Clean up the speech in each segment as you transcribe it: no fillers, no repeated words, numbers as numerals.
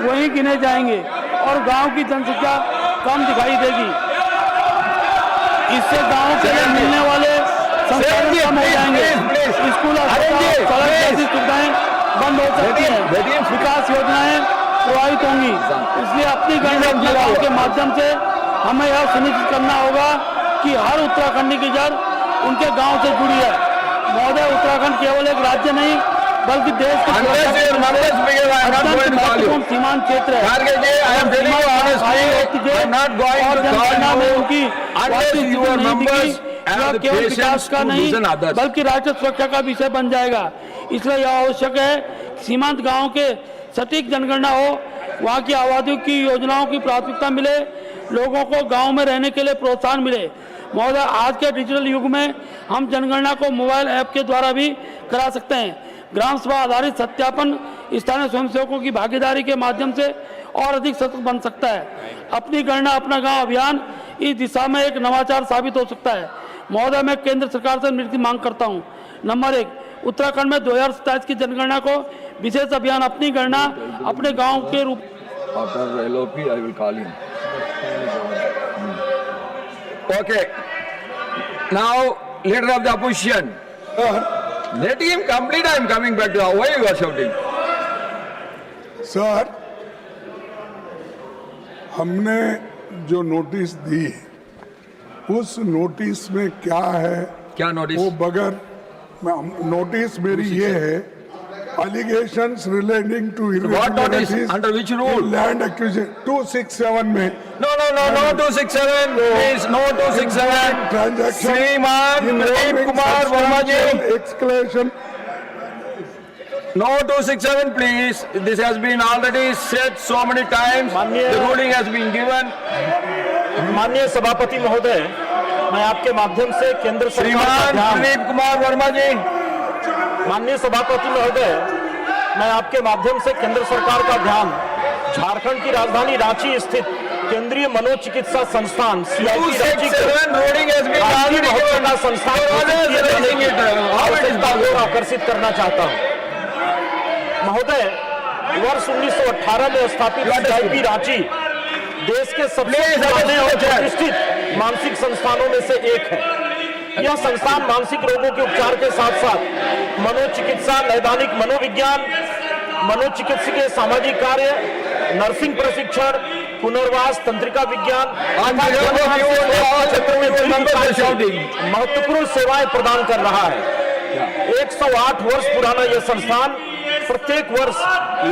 वहीं गिने जाएंगे और गांव की जनसंख्या कम दिखाई देगी। इससे गांव के लिए मिलने वाले संसाधन कम हो जाएंगे। स्कूल, अस्पताल, सड़क जैसी सुविधाएं बंद हो सकती हैं, विकास योजनाएं प्रभावित होंगी। इसलिए अपनी गणना अपने गाँव के माध्यम से हमें यह सुनिश्चित करना होगा कि हर उत्तराखंडी की जड़ उनके गांव से जुड़ी है। महोदय, उत्तराखंड केवल एक राज्य नहीं बल्कि देश के महत्वपूर्ण सीमांत क्षेत्र है। और जनगणना में उनकी केवल विकास का नहीं बल्कि राष्ट्रीय सुरक्षा का विषय बन जाएगा। इसलिए यह आवश्यक है सीमांत गाँव के सटीक जनगणना हो, वहाँ की आबादी की योजनाओं की प्राथमिकता मिले, लोगों को गांव में रहने के लिए प्रोत्साहन मिले। महोदय, आज के डिजिटल युग में हम जनगणना को मोबाइल ऐप के द्वारा भी करा सकते हैं। ग्राम सभा आधारित सत्यापन स्थानीय स्वयंसेवकों की भागीदारी के माध्यम से और अधिक सतत बन सकता है। अपनी गणना अपना गांव अभियान इस दिशा में एक नवाचार साबित हो सकता है। महोदय, मैं केंद्र सरकार से नियुक्ति मांग करता हूं। नंबर 1, उत्तराखंड में 2027 की जनगणना को विशेष अभियान अपनी गणना अपने गाँव के रूप। Okay. Now, leader of the opposition. Let him complete. I am coming back to you. Why you are shouting? Sir, हमने जो नोटिस दी उस नोटिस में क्या है? क्या नोटिस? वो बगैर नोटिस मेरी ये है, allegations relating to What notice? irregularities Under which rule? in land acquisition 267 में No, 267. Please, no 267. transaction Sriman Prem Kumar Verma ji. exclamation. No 267, please. This has been already said so many times. The ruling has been given. माननीय सभापति महोदय, मैं आपके माध्यम से केंद्र सरकार का श्रीमान ध्यान। प्रदीप कुमार वर्मा जी। माननीय सभापति महोदय, मैं आपके माध्यम से केंद्र सरकार का ध्यान झारखंड की राजधानी रांची स्थित केंद्रीय मनोचिकित्सा संस्थान CIP रांची का संस्थान आकर्षित करना चाहता हूं। महोदय, वर्ष 1918 में स्थापित CIP रांची देश के सबसे पुराने और प्रतिष्ठित मानसिक संस्थानों में से एक है। यह संस्थान मानसिक रोगों के उपचार के साथ साथ मनोचिकित्सा, नैदानिक मनोविज्ञान, मनोचिकित्सकीय सामाजिक कार्य, नर्सिंग प्रशिक्षण, पुनर्वास, तंत्रिका विज्ञान क्षेत्र में महत्वपूर्ण सेवाएं प्रदान कर रहा है। 108 वर्ष पुराना यह संस्थान प्रत्येक वर्ष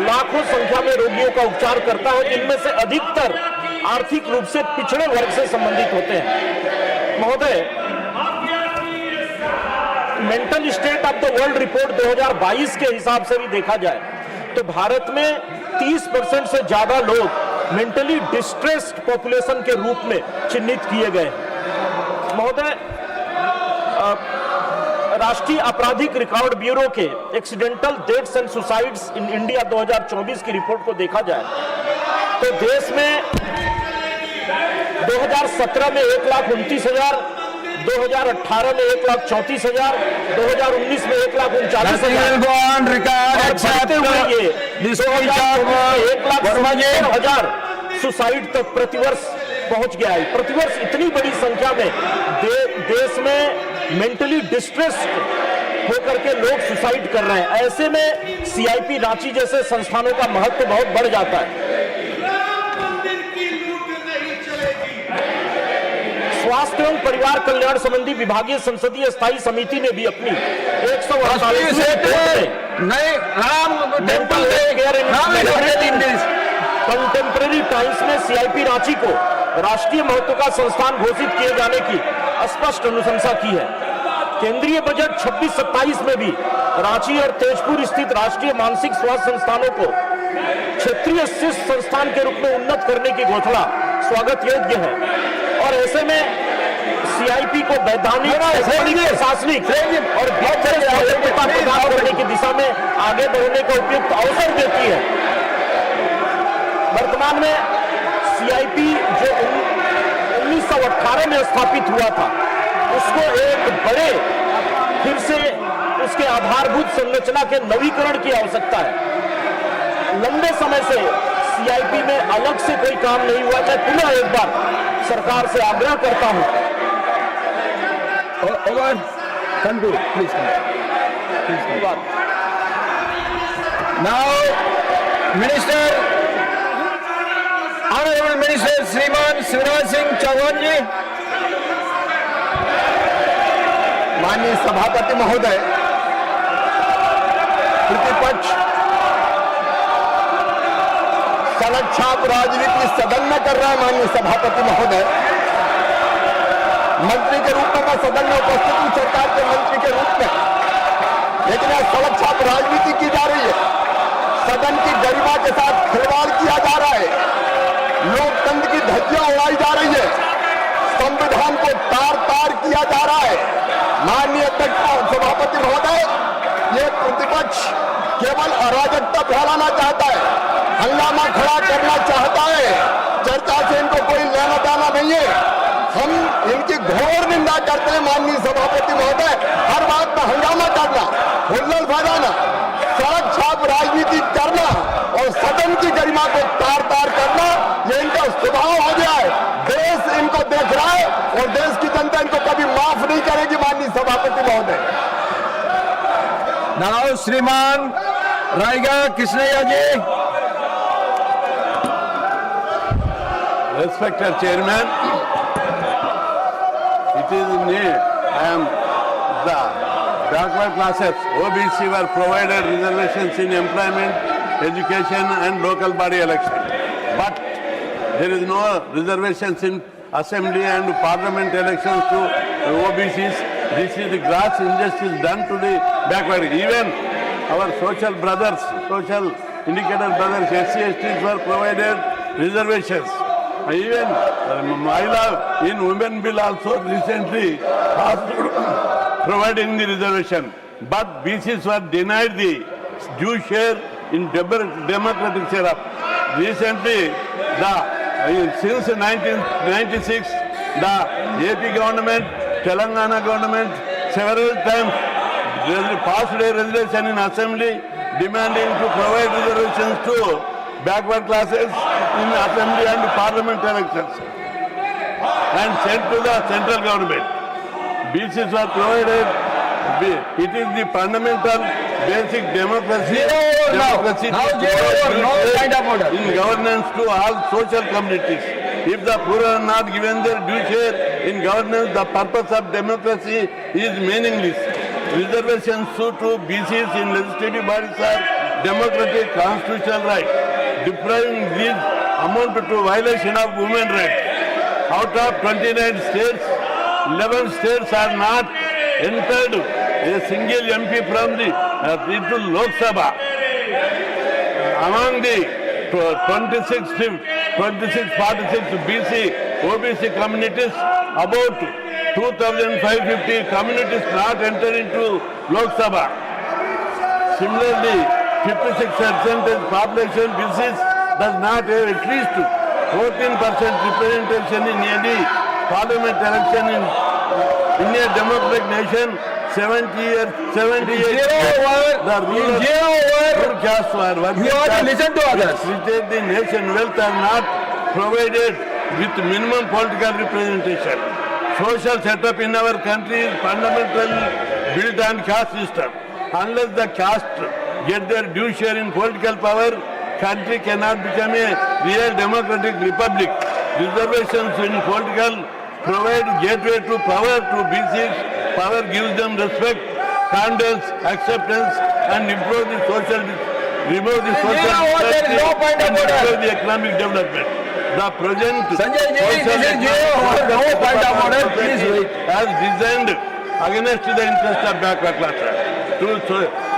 लाखों संख्या में रोगियों का उपचार करता है, जिनमें से अधिकतर आर्थिक रूप से पिछड़े वर्ग से संबंधित होते हैं। महोदय, mental state of the world report 2022 के हिसाब से भी देखा जाए तो भारत में 30% से ज्यादा लोग मेंटली डिस्ट्रेस्ड पॉपुलेशन के रूप में चिन्हित किए गए। महोदय, राष्ट्रीय आपराधिक रिकॉर्ड ब्यूरो के accidental deaths and suicides in India 2024 की रिपोर्ट को देखा जाए तो देश में 2017 में 1,29,000, 2018 में 1,34,000, 2019 में 1,39,000 सुसाइड तक प्रतिवर्ष पहुंच गया है। प्रतिवर्ष इतनी बड़ी संख्या में देश में मेंटली डिस्ट्रेस्ड होकर के लोग सुसाइड कर रहे हैं। ऐसे में CIP रांची जैसे संस्थानों का महत्व बहुत बढ़ जाता है। स्वास्थ्य एवं परिवार कल्याण संबंधी विभागीय संसदीय स्थायी समिति ने भी अपनी 148 कंटेम्प्रेरी टाइम्स में CIP रांची को राष्ट्रीय महत्व का संस्थान घोषित किए जाने की स्पष्ट अनुशंसा की है। केंद्रीय बजट 26-27 में भी रांची और तेजपुर स्थित राष्ट्रीय मानसिक स्वास्थ्य संस्थानों को क्षेत्रीय शीर्ष संस्थान के रूप में उन्नत करने की घोषणा स्वागत योग्य है और ऐसे में CIP को वैधानिक, प्रशासनिक और प्रदान करने की दिशा में आगे बढ़ने का उपयुक्त अवसर देती है। वर्तमान में CIP जो 1918 में स्थापित हुआ था उसको एक बड़े फिर से उसके आधारभूत संरचना के नवीकरण की आवश्यकता है। लंबे समय से अलग से कोई काम नहीं हुआ। मैं पुनः एक बार सरकार से आग्रह करता हूं। Over. Conclude, please. Please. Now, Minister, Honorable Minister Shriman Shivraj Singh Chauhan जी। माननीय सभापति महोदय, प्रतिपक्ष सड़क छाप राजनीति सदन में कर रहा है। माननीय सभापति महोदय, मंत्री के रूप में मैं सदन में उपस्थित हूं, सरकार के मंत्री के रूप में, लेकिन यह सड़क छाप राजनीति की जा रही है। सदन की गरिमा के साथ खिलवाड़ किया जा रहा है, लोकतंत्र की धज्जियां उड़ाई जा रही है, संविधान को तार तार किया जा रहा है। माननीय सभापति महोदय, ये प्रतिपक्ष केवल अराजकता फैलाना चाहता है, हंगामा खड़ा करना चाहता है, चर्चा से इनको कोई लेना देना नहीं है। हम इनकी घोर निंदा करते हैं। माननीय सभापति महोदय, हर बात में हंगामा करना, हुल्लड़ फैलाना, सड़क छाप राजनीति करना और सदन की गरिमा को तार तार करना, ये इनका स्वभाव हो गया है। देश इनको देख रहा है और देश की जनता इनको कभी माफ नहीं करेगी। माननीय सभापति महोदय, Now, Shriman Raiga Krishnaiah ji। Respected Chairman, it is me. I am the backward classes. OBC were provided reservations in employment, education and local body election. But there is no reservations in assembly and parliament elections to OBCs. This is the gross injustice done to the backward. Even our social brothers, social indicator brothers, SC, STs were provided reservations. Even Mahila in Women Bill also recently asked providing the reservation. But BCs were denied the due share in democratic setup. Recently, since 1996, the AP government, Telangana government, several times passed a resolution in assembly demanding to provide reservations to backward classes in assembly and parliament elections and sent to the central government. BCs were provided. It is the fundamental basic democracy. In governance to all social communities. If the poor are not given their due share in governance, the purpose of democracy is meaningless. Reservations to BCs in legislative bodies are democratic constitutional right. Depriving these amount to violation of women rights. Out of 29 states, 11 states are not entered a single MP from the into Lok Sabha. Among the 2646 BC, OBC communities, about 2,550 communities not enter into Lok Sabha. Similarly, 56% population BCs does not have at least 14% representation in any parliament election in a democratic nation. 78 the rural caste were working class, treated the nation wealth are not provided with minimum political representation. Social setup in our country is fundamentally built on caste system. Unless the caste get their due share in political power, country cannot become a real democratic republic. Reservations in political provide gateway to power to BCs. Power gives them respect, confidence, acceptance, and remove the social disparity and improve the economic development. The present has designed against the interest of backward classes. To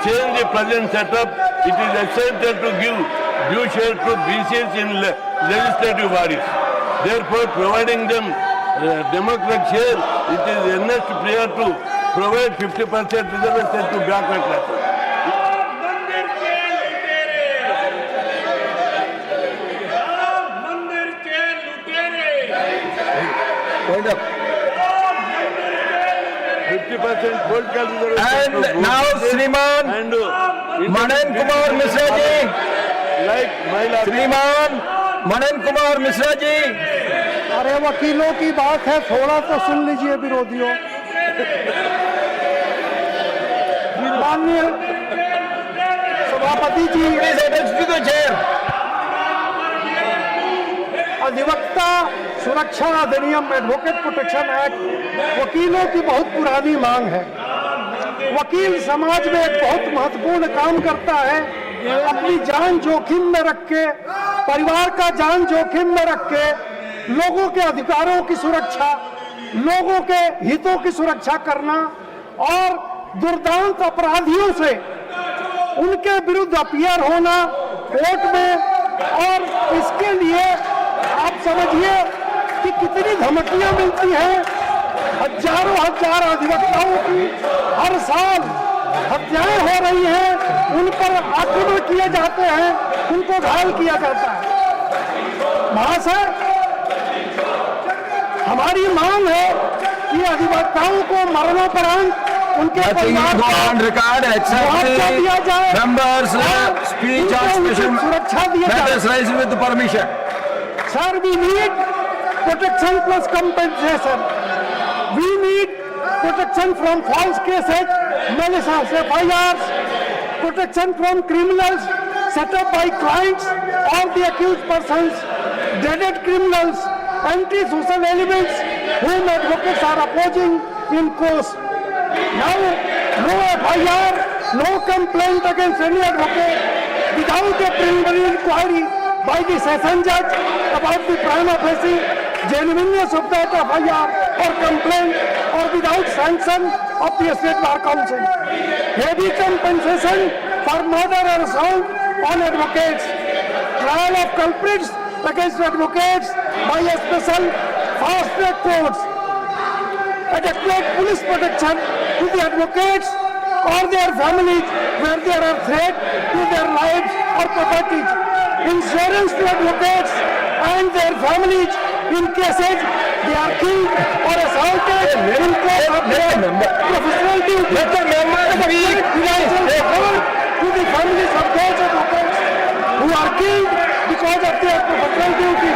change the present setup, it is essential to give due share to BCs in legislative bodies. Therefore, providing them democratic share, it is earnest prayer to provide 50% reservation to backward classes. Point up. 50% political reservation. And now Shriman and Manan Kumar Mishra ji. Like Mahila. Shriman Manan Kumar Mishra ji. अरे वकीलों की बात है, थोड़ा तो सुन लीजिए विरोधियों। माननीय सभापति जी, अधिवक्ता सुरक्षा अधिनियम एडवोकेट प्रोटेक्शन एक्ट वकीलों की बहुत पुरानी मांग है। वकील समाज में एक बहुत महत्वपूर्ण काम करता है। अपनी जान जोखिम में रख के, परिवार का जान जोखिम में रख के लोगों के अधिकारों की सुरक्षा, लोगों के हितों की सुरक्षा करना और दुर्दांत अपराधियों से उनके विरुद्ध अपीयर होना कोर्ट में, और इसके लिए आप समझिए कि कितनी धमकियां मिलती हैं। हजारों हजार अधिवक्ताओं की हर साल हत्याएं हो रही हैं, उन पर आक्रमण किए जाते हैं, उनको घायल किया जाता है। महाशय, हमारी मांग है कि अधिवक्ताओं को मरणोपरांत उनके परिवार को मुआवजा दिया जाए, Members speech on special सुरक्षा दी जाए। matters raised with the permission. Sir, we need protection plus compensation. We need protection from false cases, malicious FIRs, protection from criminals set up by clients or the accused persons, dreaded criminals, anti-social elements whom advocates are opposing in course. Now, no FIR, no complaint against any advocate without a preliminary inquiry by the session judge about the prima facie genuineness of that FIR or complaint, or without sanction of the State Bar Council. Heavy compensation for murder or assault on advocates. Trial of culprits against advocates by a special fast-track courts. Adequate police protection to the advocates or their families where there are threats to their lives or properties. Insurance to advocates and their families in cases they are killed or assaulted in course of their professional duty. Let the member speak. Financial support to the families of those advocates who are killed because of their professional duty.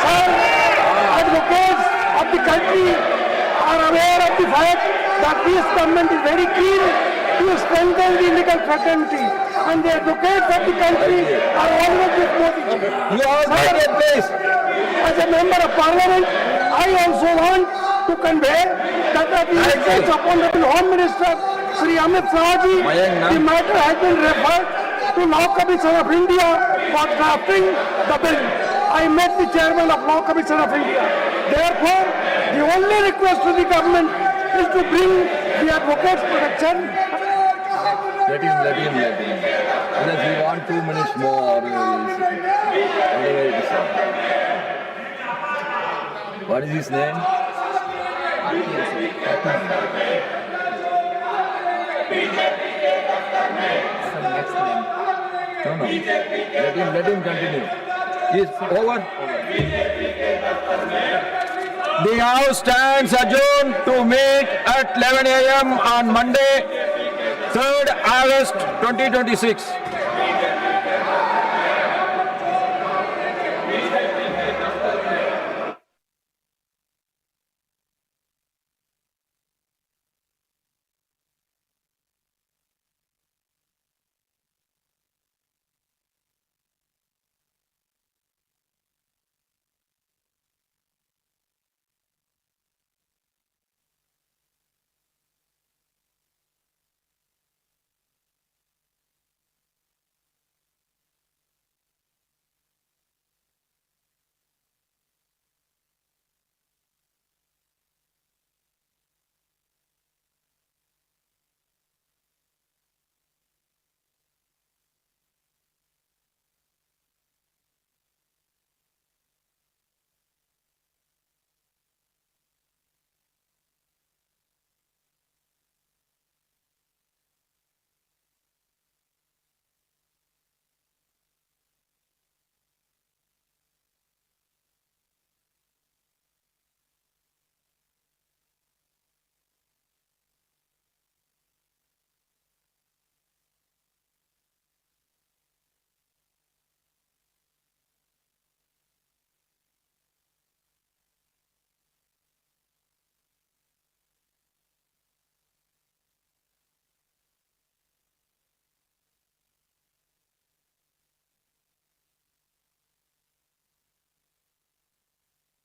Sir, advocates of the country are aware of the fact that this government is very keen to strengthen the legal fraternity, and the advocates of the country are always with Modi ji. You have made a place. As a member of parliament, I also want to convey that at the request of Honorable Home Minister Shri Amit Shah ji, the matter has been referred to Law Commission of India for drafting the bill. I met the chairman of Law Commission of India. Therefore, the only request to the government is to bring the advocates protection. Let him. Unless we want 2 minutes more. Whatever it is. What is his name? No. Let him continue. Is over. The House stands adjourned to meet at 11 a.m. on Monday, 3rd August 2026.